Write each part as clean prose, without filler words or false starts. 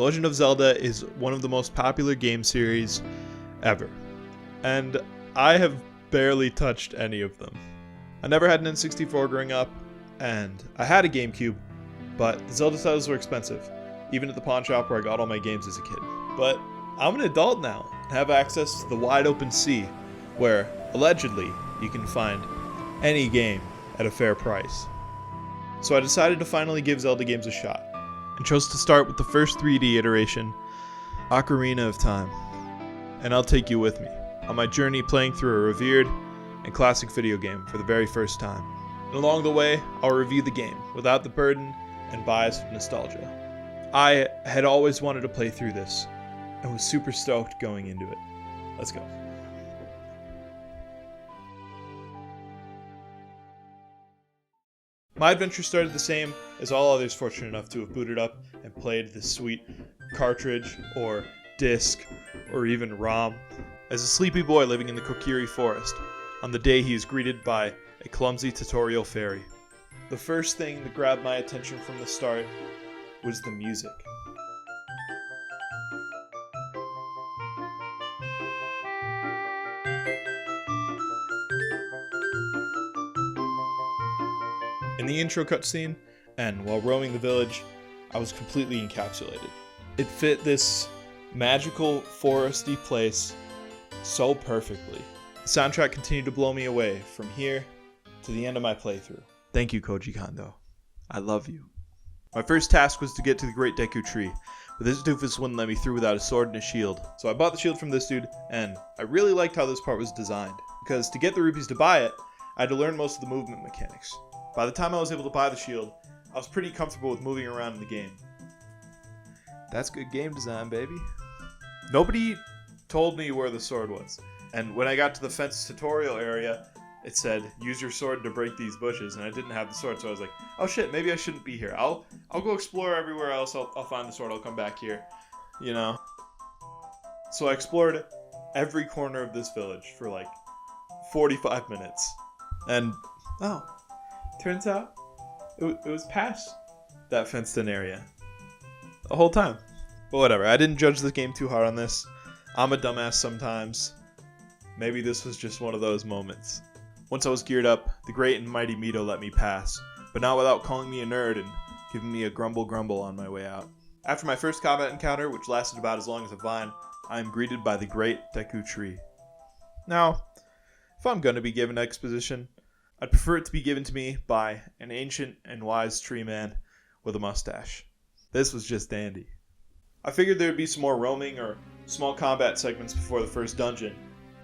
The Legend of Zelda is one of the most popular game series ever, and I have barely touched any of them. I never had an N64 growing up, and I had a GameCube, but the Zelda titles were expensive, even at the pawn shop where I got all my games as a kid. But I'm an adult now and have access to the wide open sea, where, allegedly, you can find any game at a fair price. So I decided to finally give Zelda games a shot, and chose to start with the first 3D iteration, Ocarina of Time. And I'll take you with me on my journey playing through a revered and classic video game for the very first time. And along the way, I'll review the game without the burden and bias of nostalgia. I had always wanted to play through this, and was super stoked going into it. Let's go. My adventure started the same as all others fortunate enough to have booted up and played this sweet cartridge, or disc, or even ROM, as a sleepy boy living in the Kokiri forest, on the day he is greeted by a clumsy tutorial fairy. The first thing that grabbed my attention from the start was the music. In the intro cutscene, and while roaming the village, I was completely encapsulated. It fit this magical, foresty place so perfectly. The soundtrack continued to blow me away from here to the end of my playthrough. Thank you, Koji Kondo. I love you. My first task was to get to the Great Deku Tree, but this doofus wouldn't let me through without a sword and a shield. So I bought the shield from this dude, and I really liked how this part was designed, because to get the rupees to buy it, I had to learn most of the movement mechanics. By the time I was able to buy the shield, I was pretty comfortable with moving around in the game. That's good game design, baby. Nobody told me where the sword was, and when I got to the fence tutorial area, it said, use your sword to break these bushes, and I didn't have the sword, so I was like, oh shit, maybe I shouldn't be here. I'll go explore everywhere else, I'll find the sword, I'll come back here, you know? So I explored every corner of this village for like 45 minutes, and oh, turns out it was past that fenced-in area the whole time. But whatever, I didn't judge the game too hard on this. I'm a dumbass sometimes. Maybe this was just one of those moments. Once I was geared up, the great and mighty Mito let me pass, but not without calling me a nerd and giving me a grumble on my way out. After my first combat encounter, which lasted about as long as a vine, I am greeted by the Great Deku Tree. Now, if I'm gonna be given exposition, I'd prefer it to be given to me by an ancient and wise tree man with a mustache. This was just dandy. I figured there would be some more roaming or small combat segments before the first dungeon,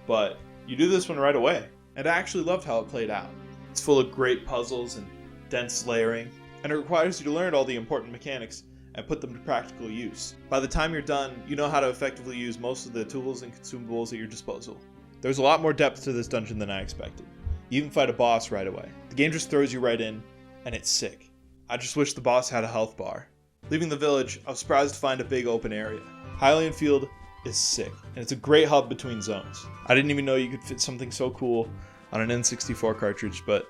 but you do this one right away, and I actually loved how it played out. It's full of great puzzles and dense layering, and it requires you to learn all the important mechanics and put them to practical use. By the time you're done, you know how to effectively use most of the tools and consumables at your disposal. There's a lot more depth to this dungeon than I expected. You even fight a boss right away. The game just throws you right in, and it's sick. I just wish the boss had a health bar. Leaving the village, I was surprised to find a big open area. Hyrule Field is sick, and it's a great hub between zones. I didn't even know you could fit something so cool on an N64 cartridge, but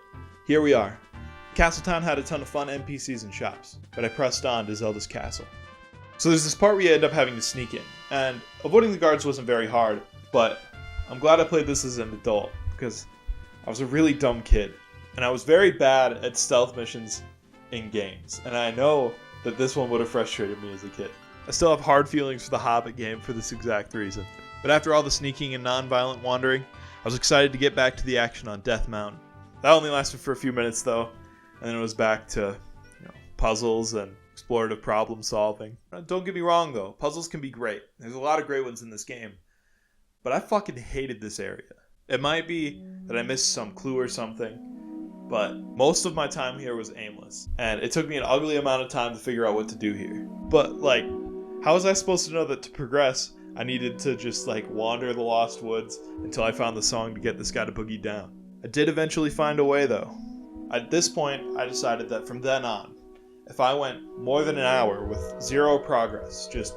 here we are. Castletown had a ton of fun NPCs and shops, but I pressed on to Zelda's castle. So there's this part where you end up having to sneak in, and avoiding the guards wasn't very hard, but I'm glad I played this as an adult, because I was a really dumb kid, and I was very bad at stealth missions in games, and I know that this one would have frustrated me as a kid. I still have hard feelings for the Hobbit game for this exact reason. But after all the sneaking and non-violent wandering, I was excited to get back to the action on Death Mountain. That only lasted for a few minutes though, and then it was back to puzzles and explorative problem solving. Don't get me wrong though, puzzles can be great. There's a lot of great ones in this game, but I fucking hated this area. It might be that I missed some clue or something, but most of my time here was aimless, and it took me an ugly amount of time to figure out what to do here. But like, how was I supposed to know that to progress, I needed to just like wander the Lost Woods until I found the song to get this guy to boogie down? I did eventually find a way though. At this point, I decided that from then on, if I went more than an hour with zero progress, just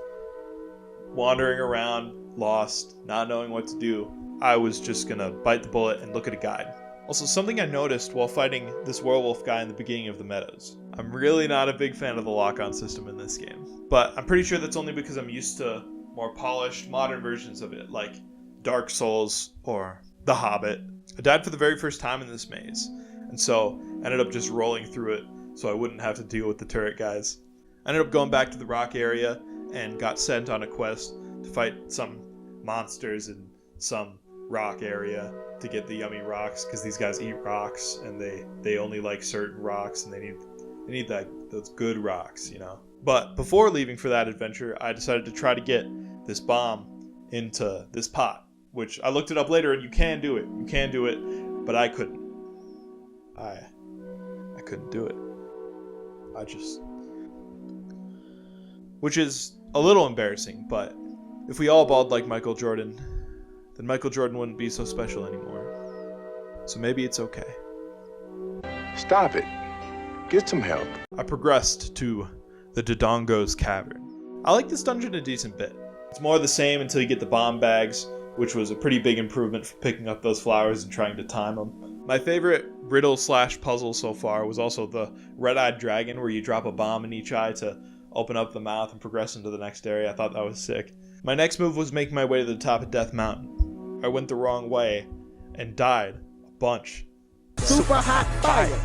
wandering around, lost, not knowing what to do, I was just gonna bite the bullet and look at a guide. Also, something I noticed while fighting this werewolf guy in the beginning of the meadows. I'm really not a big fan of the lock-on system in this game. But I'm pretty sure that's only because I'm used to more polished, modern versions of it, like Dark Souls or The Hobbit. I died for the very first time in this maze, and so ended up just rolling through it so I wouldn't have to deal with the turret guys. I ended up going back to the rock area and got sent on a quest to fight some monsters in some rock area to get the yummy rocks, because these guys eat rocks and they only like certain rocks, and they need those good rocks, you know. But before leaving for that adventure, I decided to try to get this bomb into this pot, which I looked it up later, and you can do it, but I couldn't. I couldn't do it. Which is a little embarrassing, but if we all balled like Michael Jordan, then Michael Jordan wouldn't be so special anymore. So maybe it's okay. Stop it. Get some help. I progressed to the Dodongo's Cavern. I like this dungeon a decent bit. It's more of the same until you get the bomb bags, which was a pretty big improvement for picking up those flowers and trying to time them. My favorite riddle/puzzle so far was also the red-eyed dragon, where you drop a bomb in each eye to open up the mouth and progress into the next area. I thought that was sick. My next move was making my way to the top of Death Mountain. I went the wrong way and died a bunch. Super hot fire!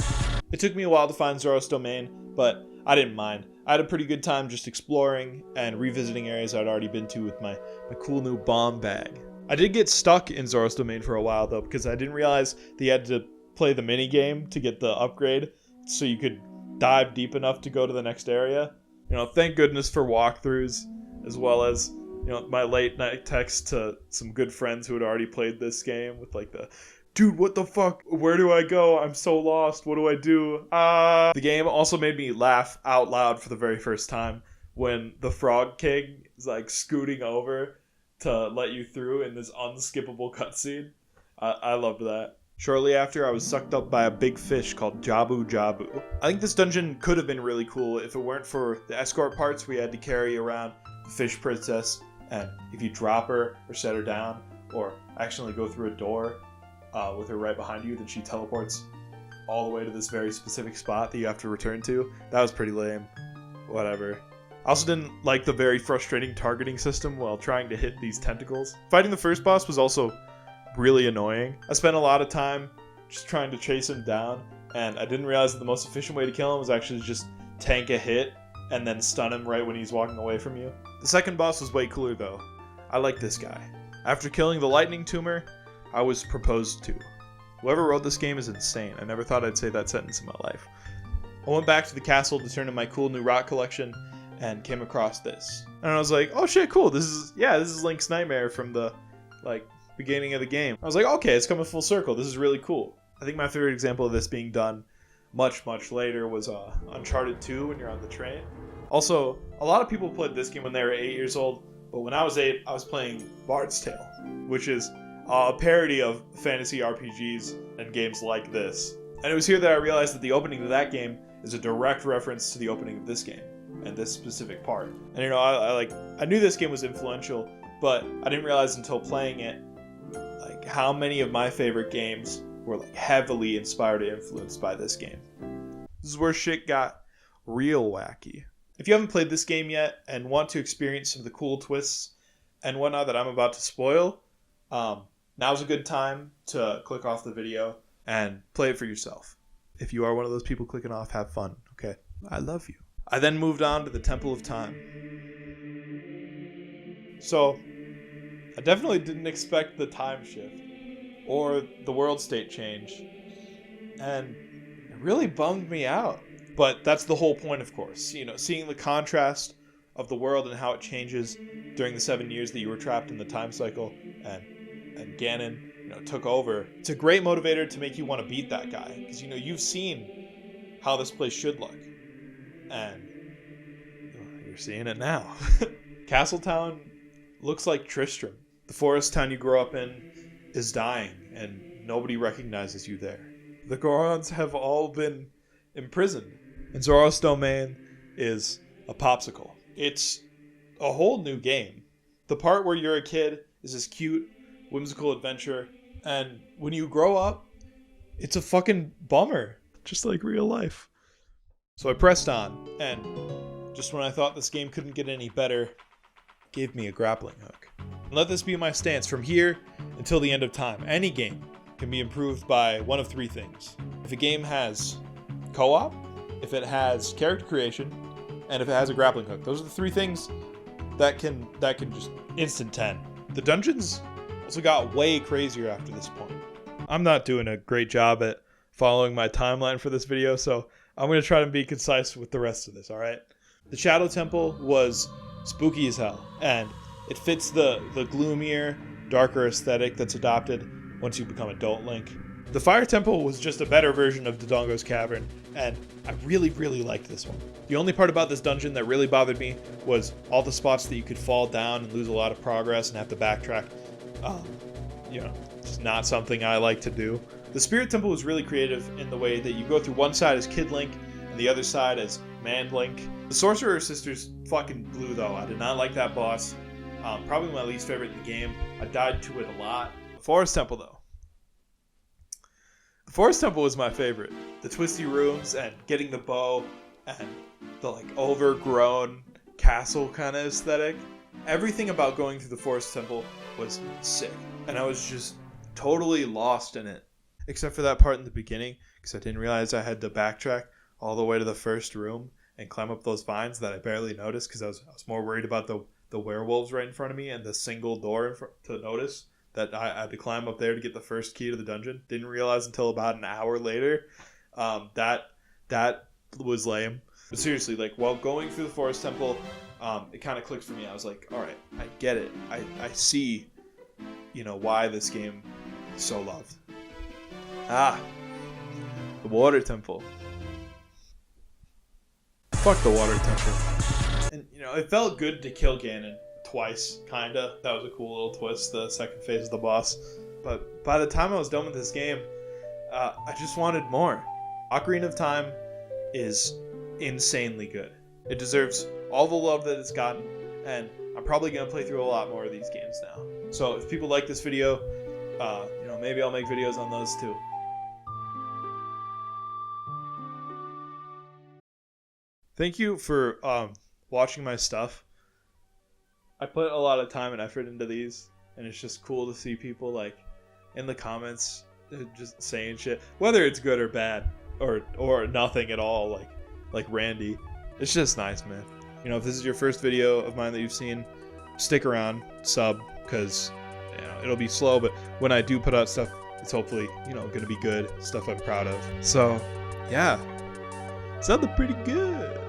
It took me a while to find Zora's domain, but I didn't mind. I had a pretty good time just exploring and revisiting areas I'd already been to with my cool new bomb bag. I did get stuck in Zora's domain for a while though, because I didn't realize that you had to play the mini game to get the upgrade so you could dive deep enough to go to the next area. You know, thank goodness for walkthroughs, as well as, you know, my late night text to some good friends who had already played this game with like the, dude, what the fuck? Where do I go? I'm so lost. What do I do? The game also made me laugh out loud for the very first time when the Frog King is like scooting over to let you through in this unskippable cutscene. I loved that. Shortly after, I was sucked up by a big fish called Jabu-Jabu. I think this dungeon could have been really cool if it weren't for the escort parts we had to carry around the fish princess, and if you drop her or set her down or accidentally go through a door with her right behind you, then she teleports all the way to this very specific spot that you have to return to. That was pretty lame. Whatever. I also didn't like the very frustrating targeting system while trying to hit these tentacles. Fighting the first boss was also really annoying. I spent a lot of time just trying to chase him down, and I didn't realize that the most efficient way to kill him was actually just tank a hit and then stun him right when he's walking away from you. The second boss was way cooler though. I like this guy. After killing the lightning tumor, I was proposed to. Whoever wrote this game is insane. I never thought I'd say that sentence in my life. I went back to the castle to turn in my cool new rock collection and came across this. And I was like, oh shit, cool. This is Link's nightmare from the beginning of the game. I was like, okay, it's coming full circle. This is really cool. I think my favorite example of this being done much, much later was Uncharted 2 when you're on the train. Also, a lot of people played this game when they were 8 years old, but when I was 8, I was playing Bard's Tale, which is a parody of fantasy RPGs and games like this. And it was here that I realized that the opening to that game is a direct reference to the opening of this game and this specific part. And you know, I knew this game was influential, but I didn't realize until playing it how many of my favorite games were heavily inspired or influenced by this game. This is where shit got real wacky. If you haven't played this game yet and want to experience some of the cool twists and whatnot that I'm about to spoil, now's a good time to click off the video and play it for yourself. If you are one of those people clicking off, have fun, okay? I love you. I then moved on to the Temple of Time. So, I definitely didn't expect the time shift or the world state change, and it really bummed me out. But that's the whole point, of course. You know, seeing the contrast of the world and how it changes during the 7 years that you were trapped in the time cycle, and Ganon, took over. It's a great motivator to make you want to beat that guy, because you've seen how this place should look, and you're seeing it now. Castletown looks like Tristram. The forest town you grew up in is dying, and nobody recognizes you there. The Gorons have all been imprisoned, and Zora's domain is a popsicle. It's a whole new game. The part where you're a kid is this cute, whimsical adventure, and when you grow up, it's a fucking bummer, just like real life. So I pressed on, and just when I thought this game couldn't get any better, gave me a grappling hook. And let this be my stance from here until the end of time. Any game can be improved by one of three things. If a game has co-op, if it has character creation, and if it has a grappling hook. Those are the three things that can just instant 10. The dungeons also got way crazier after this point. I'm not doing a great job at following my timeline for this video, so I'm going to try to be concise with the rest of this, alright? The Shadow Temple was spooky as hell, and it fits the gloomier, darker aesthetic that's adopted once you become adult Link. The Fire Temple was just a better version of Dodongo's Cavern, and I really, really liked this one. The only part about this dungeon that really bothered me was all the spots that you could fall down and lose a lot of progress and have to backtrack. Just not something I like to do. The Spirit Temple was really creative in the way that you go through one side as Kid Link and the other side as Man Link. The Sorcerer Sisters fucking blew though. I did not like that boss. Probably my least favorite in the game. I died to it a lot. The Forest Temple though. The Forest Temple was my favorite. The twisty rooms and getting the bow and the overgrown castle kind of aesthetic. Everything about going through the Forest Temple was sick. And I was just totally lost in it. Except for that part in the beginning, because I didn't realize I had to backtrack all the way to the first room and climb up those vines that I barely noticed because I was more worried about the werewolves right in front of me and the single door to notice that I had to climb up there to get the first key to the dungeon. Didn't realize until about an hour later. That was lame. But seriously, while going through the Forest Temple, it kind of clicked for me. I was like, all right, I get it. I see, why this game is so loved. The Water Temple. Fuck the Water Temple. And, it felt good to kill Ganon twice, kinda. That was a cool little twist, the second phase of the boss. But by the time I was done with this game, I just wanted more. Ocarina of Time is insanely good. It deserves all the love that it's gotten, and I'm probably going to play through a lot more of these games now. So if people like this video, maybe I'll make videos on those too. Thank you for watching my stuff. I put a lot of time and effort into these, and it's just cool to see people in the comments just saying shit, whether it's good or bad or nothing at all, like Randy. It's just nice, man. If this is your first video of mine that you've seen, stick around, sub, because it'll be slow, but when I do put out stuff, it's hopefully gonna be good stuff I'm proud of. So yeah, sounded pretty good.